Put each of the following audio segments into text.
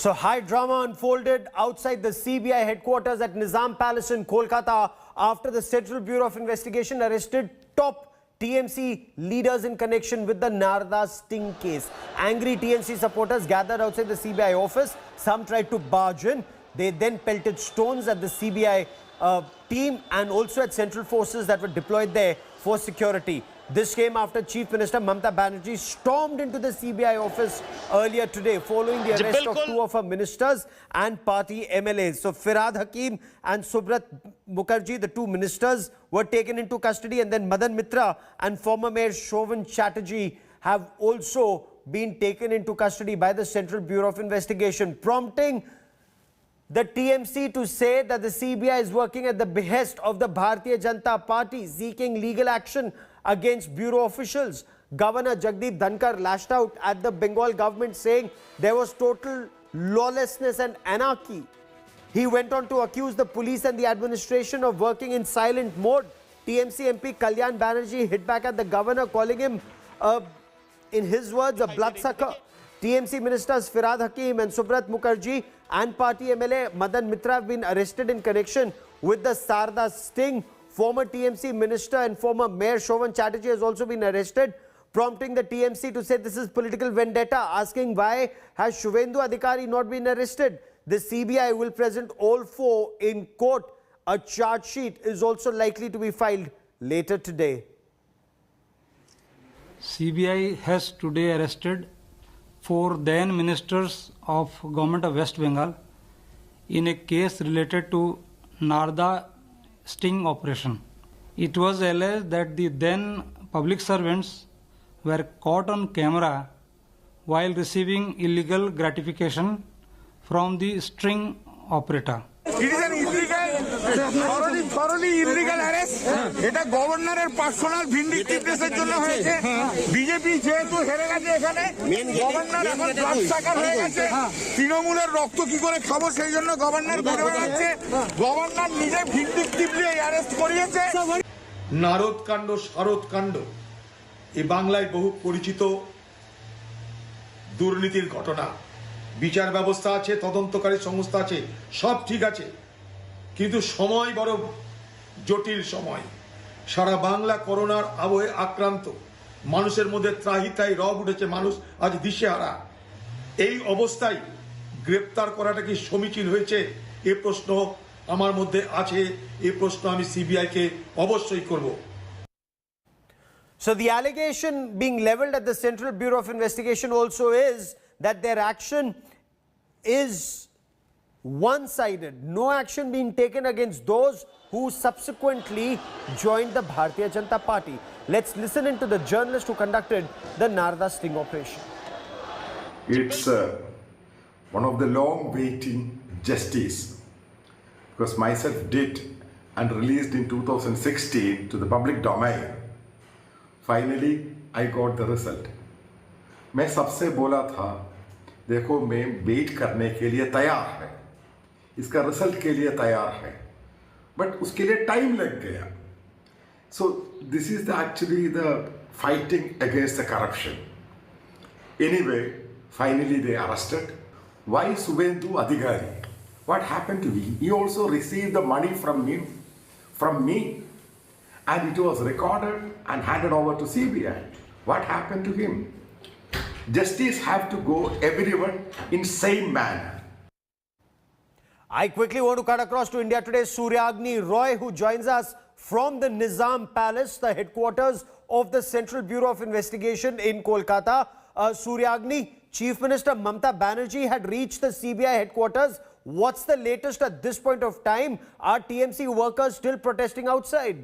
So high drama unfolded outside the CBI headquarters at Nizam Palace in Kolkata after the Central Bureau of Investigation arrested top TMC leaders in connection with the Narda sting case. Angry TMC supporters gathered outside the CBI office. Some tried to barge in. They then pelted stones at the CBI team and also at central forces that were deployed there for security. This came after Chief Minister Mamata Banerjee stormed into the CBI office earlier today following the arrest of two of her ministers and party MLAs. So Firhad Hakim and Subrat Mukherjee, the two ministers, were taken into custody, and then Madan Mitra and former Mayor Shovan Chatterjee have also been taken into custody by the Central Bureau of Investigation, prompting the TMC to say that the CBI is working at the behest of the Bharatiya Janata Party, seeking legal action against bureau officials. Governor Jagdeep Dhankar lashed out at the Bengal government, saying there was total lawlessness and anarchy. He went on to accuse the police and the administration of working in silent mode. TMC MP Kalyan Banerjee hit back at the governor, calling him, in his words, a bloodsucker. TMC ministers Firhad Hakim and Subrat Mukherjee and party MLA Madan Mitra have been arrested in connection with the Sarda sting. Former TMC minister and former Mayor Shovan Chatterjee has also been arrested, prompting the TMC to say this is political vendetta, asking why has Shuvendu Adhikari not been arrested. The CBI will present all four in court. A charge sheet is also likely to be filed later today. CBI has today arrested 4 then ministers of Government of West Bengal in a case related to Narda sting operation. It was alleged that the then public servants were caught on camera while receiving illegal gratification from the sting operator. It is an illegal, thoroughly illegal arrest. এটা গভর্নরের personal ভিন্ডিকটিভনেসের জন্য হয়েছে। BJP যেহেতু হেরে গেছে এখানে, governor এখন ব্লাডসাকার হয়ে গেছে। তৃণমূলের রক্ত কি করে খাবো সেই জন্য গভর্নর ঘুরে বেড়াচ্ছে। গভর্নর নিজে ভিন্ডিকটিভলি অ্যারেস্ট করিয়েছে। নারদকাণ্ড শারদকাণ্ড এই বাংলায় বহু পরিচিত দুর্নীতির ঘটনা। বিচার ব্যবস্থা আছে, তদন্তকারী সংস্থা আছে, সব ঠিক আছে, কিন্তু সময় বড় জটিল সময়। সারা বাংলা করোনার আবহে আক্রান্ত, মানুষের মধ্যে ত্রাহিতাই রব উঠেছে, মানুষ আজ দিশেহারা। এই অবস্থায় গ্রেপ্তার করাটা কি সমীচীন হয়েছে এই প্রশ্ন আমার মধ্যে আছে। এই প্রশ্ন আমি সিবিআই কে অবশ্যই করব। So the allegation being leveled at the Central Bureau of Investigation also is that their action is one-sided. No action being taken against those who subsequently joined the Bharatiya Janata Party. Let's listen into the journalist who conducted the Narda sting operation. It's one of the long-waiting justice, because myself did and released in 2016 to the public domain. Finally, I got the result. मैं सबसे बोला था, देखो मैं wait करने के लिए तैयार है, इसका रिजल्ट के लिए तैयार है, बट उसके लिए टाइम लग गया. So this is actually the fighting against the corruption. Anyway, finally they arrested. Why Shuvendu Adhikari? What happened to him? He also received the money from him, from me, and it was recorded and handed over to CBI. What happened to him? Justice have to go everyone in same manner. I quickly want to cut across to India Today's Suryagni Roy, who joins us from the Nizam Palace, the headquarters of the Central Bureau of Investigation in Kolkata. Suryagni, Chief Minister Mamata Banerjee had reached the CBI headquarters. What's the latest at this point of time? Are TMC workers still protesting outside?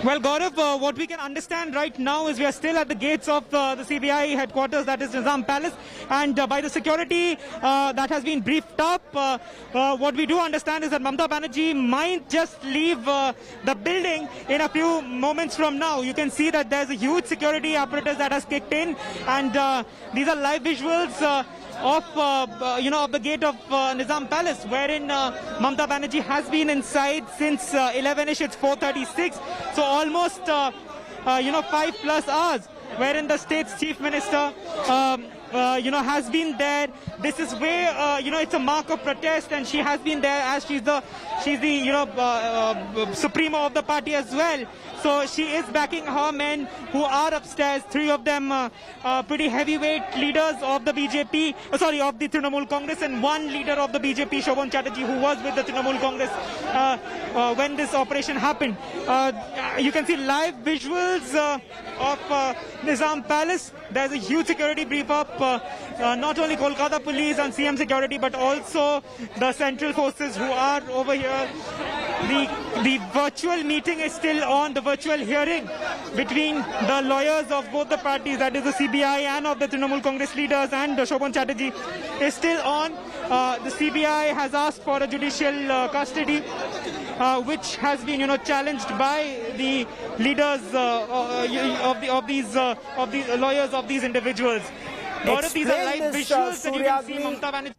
Well, Gaurav, what we can understand right now is we are still at the gates of the CBI headquarters, that is Nizam Palace, and by the security that has been briefed up, what we do understand is that Mamata Banerjee might just leave the building in a few moments from now. You can see that there's a huge security apparatus that has kicked in, and these are live visuals of the gate of Nizam Palace, wherein Mamata Banerjee has been inside since 11ish. It's 4:36, so almost 5+ hours. wherein the state's chief minister has been there. This is where it's a mark of protest, and she has been there as she's the supremo of the party as well. So she is backing her men who are upstairs. 3 of them pretty heavyweight leaders of the BJP, of the Trinamool Congress, and 1 leader of the BJP, Shobhan Chatterjee, who was with the Trinamool Congress when this operation happened. You can see live visuals of Nizam Palace. There's a huge security brief up. Not only Kolkata police and CM security, but also the central forces who are over here. The virtual meeting is still on. The virtual hearing between the lawyers of both the parties, that is the CBI and of the Trinamool Congress leaders and Shobhan Chatterjee, is still on. The CBI has asked for a judicial custody, which has been, challenged by the leaders of these lawyers of these individuals. These are live visuals that you can see Mamata Banerjee.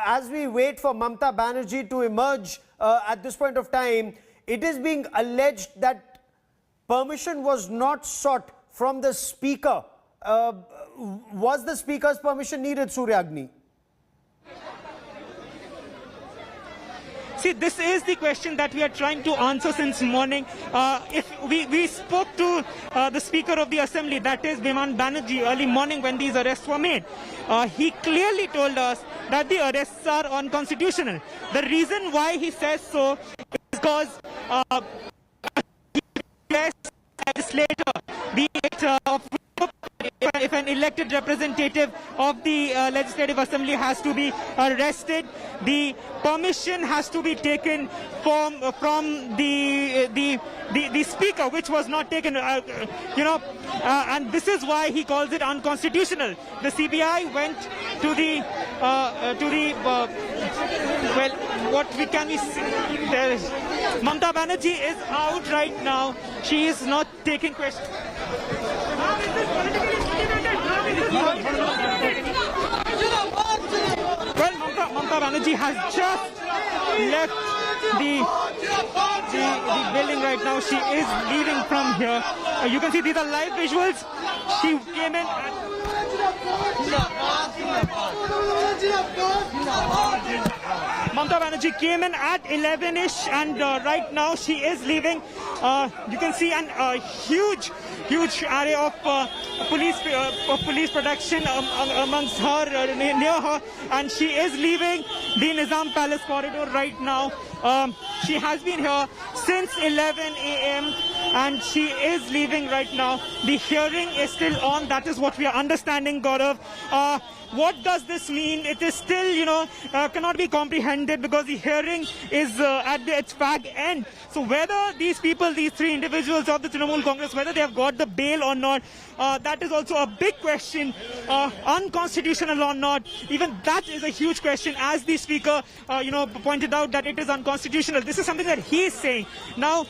As we wait for Mamata Banerjee to emerge at this point of time, it is being alleged that permission was not sought from the speaker. Was the speaker's permission needed, Suryagni? See, this is the question that we are trying to answer since morning. If we spoke to the Speaker of the Assembly, that is Biman Banerjee, early morning when these arrests were made. He clearly told us that the arrests are unconstitutional. The reason why he says so is because legislator, be it if an elected representative of the Legislative Assembly has to be arrested, the permission has to be taken from the speaker, which was not taken, and this is why he calls it unconstitutional. The CBI went to the what we can see. Mamata Banerjee is out right now. She is not taking questions. Well, Mamata Banerjee has just left the building right now. She is leaving from here. You can see these are live visuals. She came in. Mamata Banerjee came in at 11ish, and right now she is leaving. You can see a huge array of police protection amongst her, near her, and she is leaving the Nizam Palace corridor right now. She has been here since 11 a.m. and she is leaving right now. The hearing is still on. That is what we are understanding, Gaurav. What does this mean? It is still, cannot be comprehended because the hearing is at its fag end. So whether these people, these 3 individuals of the Trinamool Congress, whether they have got the bail or not, that is also a big question. Unconstitutional or not, even that is a huge question, as the speaker, pointed out that it is unconstitutional. This is something that he is saying. Now,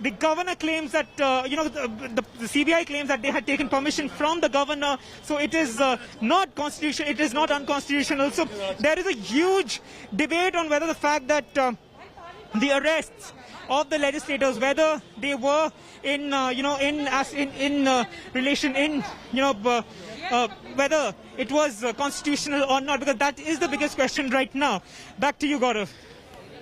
the governor claims that, the CBI claims that they had taken permission from the governor, so it is not constitutional, it is not unconstitutional. So there is a huge debate on whether the fact that the arrests of the legislators, whether they were in whether it was constitutional or not, because that is the biggest question right now. Back to you, Gaurav.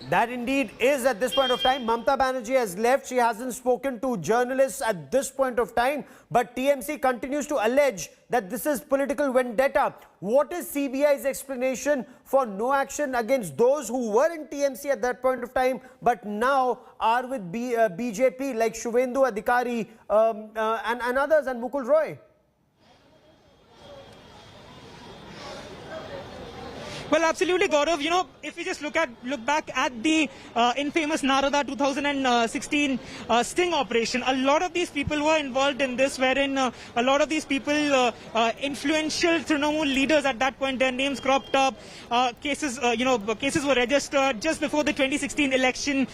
That indeed is at this point of time. Mamata Banerjee has left. She hasn't spoken to journalists at this point of time. But TMC continues to allege that this is political vendetta. What is CBI's explanation for no action against those who were in TMC at that point of time, but now are with BJP, like Shuvendu Adhikari and others, and Mukul Roy? Well, absolutely, Gaurav. If we just look back at the infamous Narada 2016 sting operation, a lot of these people were involved in this, wherein a lot of these people, influential Trinamool leaders at that point, their names cropped up. Cases were registered just before the 2016 elections,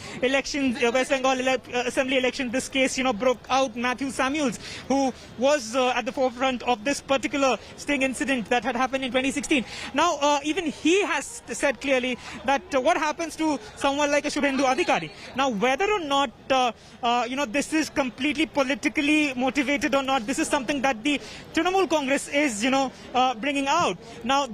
West Bengal Assembly election. This case, broke out. Matthew Samuels, who was at the forefront of this particular sting incident that had happened in 2016. Now, even he has said clearly that what happens to someone like a Shubhendu Adhikari. Now, whether or not this is completely politically motivated or not, this is something that the Trinamool Congress is bringing out. Now,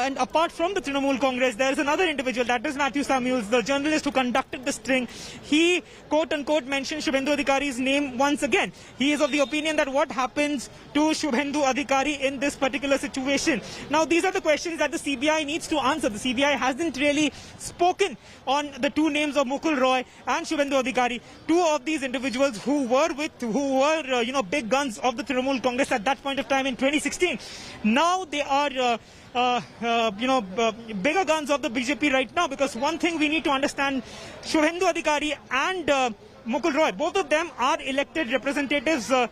and apart from the Trinamool Congress, there is another individual, that is Matthew Samuels, the journalist who conducted the sting. He quote unquote mentioned Shubhendu Adhikari's name once again. He is of the opinion that what happens to Shubhendu Adhikari in this particular situation. Now, these are the questions that the CBI needs to answer. The CBI hasn't really spoken on the two names of Mukul Roy and Shubhendu Adhikari, two of these individuals who were big guns of the Trinamool Congress at that point of time in 2016. Now they are bigger guns of the BJP right now, because one thing we need to understand, Shubhendu Adhikari and Mukul Roy, both of them are elected representatives of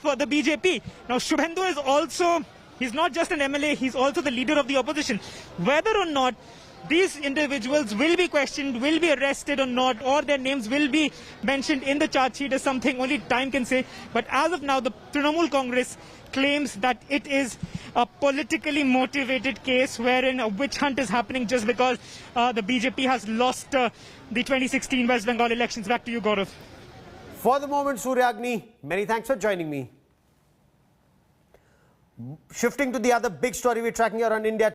the BJP. Now, Shubhendu is also, he's not just an MLA, he's also the leader of the opposition. Whether or not these individuals will be questioned, will be arrested or not, or their names will be mentioned in the charge sheet is something only time can say. But as of now, the Trinamool Congress claims that it is a politically motivated case wherein a witch hunt is happening just because the BJP has lost the 2016 West Bengal elections. Back to you, Gaurav. For the moment, Suryagni, many thanks for joining me. Shifting to the other big story we're tracking here on India